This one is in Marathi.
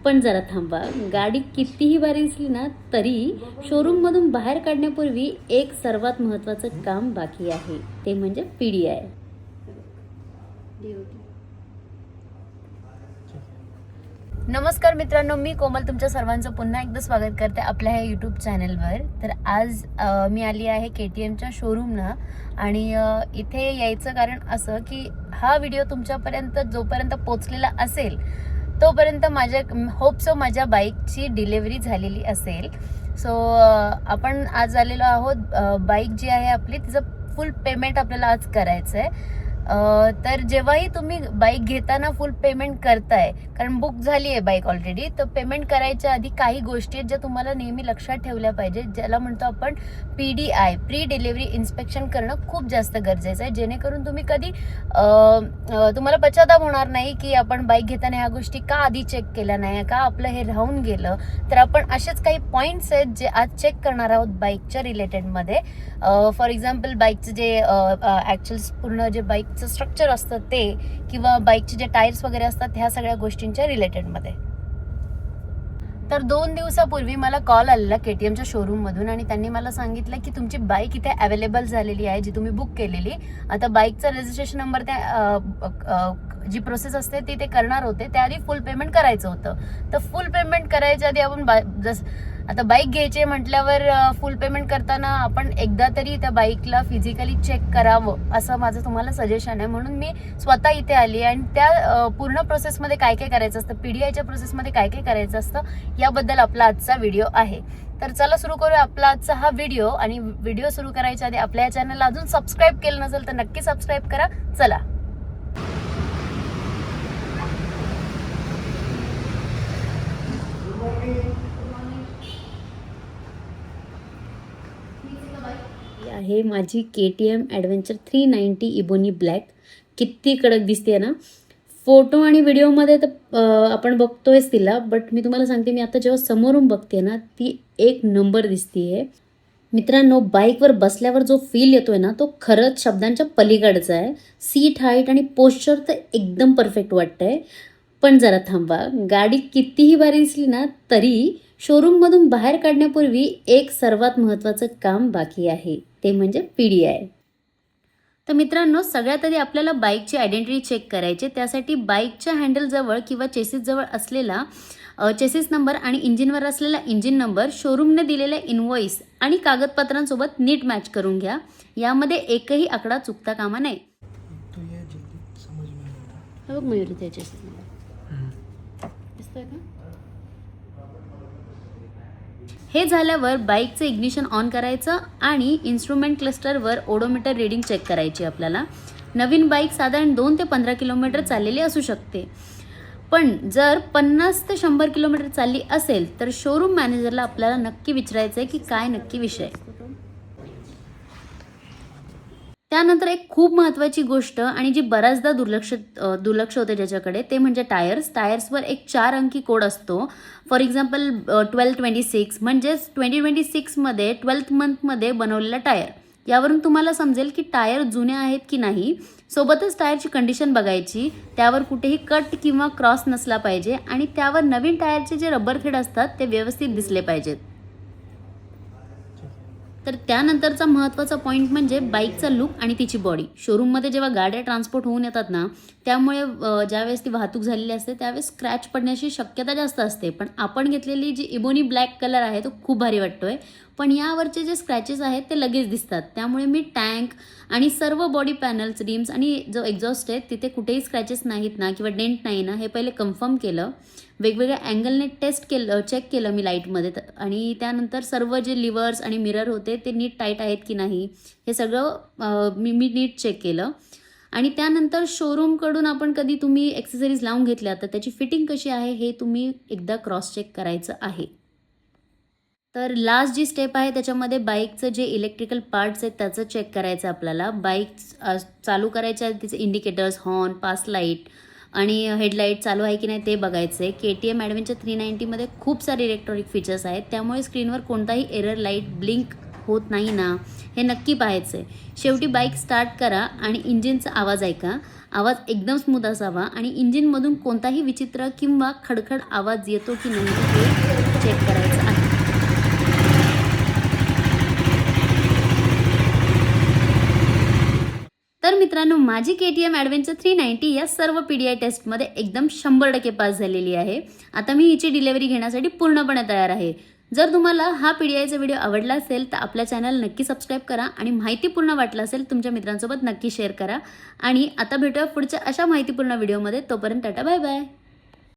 पण जरा थांबा, गाडी कितीही भारी असली ना तरी शोरूममधून बाहेर काढण्यापूर्वी एक सर्वात महत्त्वाचं काम बाकी आहे, ते म्हणजे PDI. नमस्कार मित्रांनो, मी कोमल तुमच्या सर्वांचं पुन्हा एकदा स्वागत करते आपल्या ह्या यूट्यूब चॅनलवर. तर आज मी आली आहे KTMच्या शोरूमला आणि इथे यायचं कारण असं की हा व्हिडिओ तुमच्यापर्यंत जोपर्यंत पोचलेला असेल तोपर्यंत माझ्या बाईकची डिलेवरी झालेली असेल. सो आपण आज आलेलो आहोत. बाईक जी आहे आपली तिचं फुल पेमेंट आपल्याला आज करायचं आहे. तर जेव्हाही तुम्ही बाईक घेताना फुल पेमेंट करताय, कारण बुक झाली आहे बाईक ऑलरेडी, तर पेमेंट करायच्या आधी काही गोष्टी आहेत ज्या तुम्हाला नेहमी लक्षात ठेवल्या पाहिजेत, ज्याला म्हणतो आपण PDI, प्री डिलिव्हरी इन्स्पेक्शन करणं खूप जास्त गरजेचं आहे, जेणेकरून तुम्ही कधी तुम्हाला पश्चाताप होणार नाही की आपण बाईक घेताना ह्या गोष्टी का आधी चेक केल्या नाही, का आपलं हे राहून गेलं. तर आपण असेच काही पॉईंट्स आहेत जे आज चेक करणार आहोत बाईकच्या रिलेटेडमध्ये. फॉर एक्झाम्पल बाईकचं जे ॲक्च्युअल पूर्ण जे बाईकचं स्ट्रक्चर असतं ते, किंवा बाईकचे जे टायर्स वगैरे असतात ह्या सगळ्या गोष्टींच्या रिलेटेडमध्ये. तर 2 दिवसापूर्वी मला कॉल आलेला KTMच्या शोरूममधून आणि त्यांनी मला सांगितलं की तुमची बाईक इथे अवेलेबल झालेली आहे, जी तुम्ही बुक केलेली. आता बाईकचा रजिस्ट्रेशन नंबर त्या जी प्रोसेस असते ती ते करणार होते, त्याआधी फुल पेमेंट करायचं होतं. तर फुल पेमेंट करायच्या आधी आपण आता बाईक घ्यायची म्हटल्यावर फुल पेमेंट करताना आपण एकदा तरी त्या बाईकला फिजिकली चेक करावं, असं माझं तुम्हाला सजेशन आहे. म्हणून मी स्वतः इथे आली आणि त्या पूर्ण प्रोसेसमध्ये काय काय करायचं असतं, PDIच्या प्रोसेसमध्ये काय काय करायचं असतं, याबद्दल आपला आजचा व्हिडिओ आहे. तर चला सुरू करूया आपला आजचा हा व्हिडिओ. आणि व्हिडिओ सुरू करायच्या आधी आपल्या या चॅनलला अजून सबस्क्राईब केलं नसेल तर नक्की सबस्क्राईब करा. चला. आहे माझी KTM ॲडव्हेंचर 390 इबोनी ब्लॅक. किती कडक दिसते ना. फोटो आणि व्हिडिओमध्ये तर आपण बघतोयच तिला, बट मी तुम्हाला सांगते, मी आता जेव्हा समोरून बघते ना ती एक नंबर दिसतीये. मित्रांनो, बाईकवर बसल्यावर जो फील येतोय ना तो खरंच शब्दांच्या पलीकडचा आहे. सीट हाईट आणि पोश्चर तर एकदम परफेक्ट वाटतंय. पण जरा थांबा, गाडी कितीही भारी दिसली ना तरी शोरूममधून बाहेर काढण्यापूर्वी एक सर्वात महत्त्वाचं काम बाकी आहे, ते म्हणजे PDI. तर मित्रांनो, सगळ्यात आधी आपल्याला बाईकची आयडेंटिटी चेक करायची. त्यासाठी बाईकच्या हँडलजवळ किंवा चेसिसजवळ असलेला चेसिस नंबर आणि इंजिनवर असलेला इंजिन नंबर शोरूमने दिलेल्या इनवॉइस आणि कागदपत्रांसोबत नीट मॅच करून घ्या. यामध्ये एकही आकडा चुकता कामा नये. बघ मयूर, ते चेसिस नंबर दिसतोय का? हे झाल्यावर बाईकचं इग्निशन ऑन करायचं आणि इन्स्ट्रुमेंट क्लस्टरवर ओडोमीटर रीडिंग चेक करायची आपल्याला. नवीन बाईक साधारण 2 ते 15 किलोमीटर चाललेली असू शकते, पण जर 50 ते 100 किलोमीटर चालली असेल तर शोरूम मॅनेजरला आपल्याला नक्की विचारायचं आहे की काय नक्की विषय. त्यानंतर एक खूप महत्त्वाची गोष्ट आणि जी बऱ्याचदा दुर्लक्ष होते ज्याच्याकडे, ते म्हणजे टायर्सवर एक 4 अंकी कोड असतो. फॉर एक्झाम्पल 1226 म्हणजेच 2026मध्ये 12th मंथमध्ये बनवलेला टायर. यावरून तुम्हाला समजेल की टायर जुने आहेत की नाही. सोबतच टायरची कंडिशन बघायची, त्यावर कुठेही कट किंवा क्रॉस नसला पाहिजे आणि त्यावर नवीन टायरचे जे रबर थ्रेड असतात ते व्यवस्थित दिसले पाहिजेत. तर त्यानंतरचा महत्त्वाचा पॉईंट म्हणजे बाईकचा लुक आणि तिची बॉडी. शोरूममध्ये जेव्हा गाड्या ट्रान्सपोर्ट होऊन येतात ना, त्यामुळे ज्यावेळेस ती वाहतूक झालेली असते त्यावेळेस स्क्रॅच पडण्याची शक्यता जास्त असते. पण आपण घेतलेली जी इबोनी ब्लॅक कलर आहे तो खूप भारी वाटतोय, पण यावरचे जे स्क्रॅचेस आहेत ते लगेच दिसतात. त्यामुळे मी टँक आणि सर्व बॉडी पॅनल्स, रिम्स आणि जो एक्झॉस्ट आहे तिथे कुठेही स्क्रॅचेस नाहीत ना किंवा डेंट नाही ना, हे पहिले कन्फर्म केलं. वेगवेगळ्या अँगलने चेक केलं मी लाईटमध्ये. आणि त्यानंतर सर्व जे लिव्हर्स आणि मिरर होते ते नीट टाईट आहेत की नाही हे सगळं मी नीट चेक केलं. आणि त्यानंतर शोरूमकडून आपण कधी तुम्ही ॲक्सेसरीज लावून घेतल्या तर त्याची फिटिंग कशी आहे हे तुम्ही एकदा क्रॉस चेक करायचं आहे. तर लास्ट जी स्टेप आहे त्याच्यामध्ये बाईकचं जे इलेक्ट्रिकल पार्ट्स आहेत त्याचं चेक करायचं आपल्याला. बाईक चालू करायच्या आधी तिचे इंडिकेटर्स, हॉर्न, पास लाईट आणि हेडलाईट चालू आहे की नाही ते बघायचं आहे. KTM ॲडव्हेंचर 390मध्ये खूप सारे इलेक्ट्रॉनिक फीचर्स आहेत, त्यामुळे स्क्रीनवर कोणताही एरर लाईट ब्लिंक होत नाही ना हे नक्की पाहायचं आहे. शेवटी बाईक स्टार्ट करा आणि इंजिनचा आवाज ऐका. आवाज एकदम स्मूथ असावा आणि इंजिनमधून कोणताही विचित्र किंवा खडखड आवाज येतो की नाही हे चेक करायचं आहे. तर मित्रांनो, माझी KTM ॲडव्हेंचर 390 या सर्व PDI टेस्टमध्ये एकदम 100% पास झालेली आहे. आता मी हिची डिलिव्हरी घेण्यासाठी पूर्णपणे तयार आहे. जर तुम्हाला हा PDIचा व्हिडिओ आवडला असेल तर आपल्या चॅनल नक्की सबस्क्राईब करा आणि माहितीपूर्ण वाटलं असेल तुमच्या मित्रांसोबत नक्की शेअर करा. आणि आता भेटूया पुढच्या अशा माहितीपूर्ण व्हिडिओमध्ये. तोपर्यंत टाटा बाय बाय.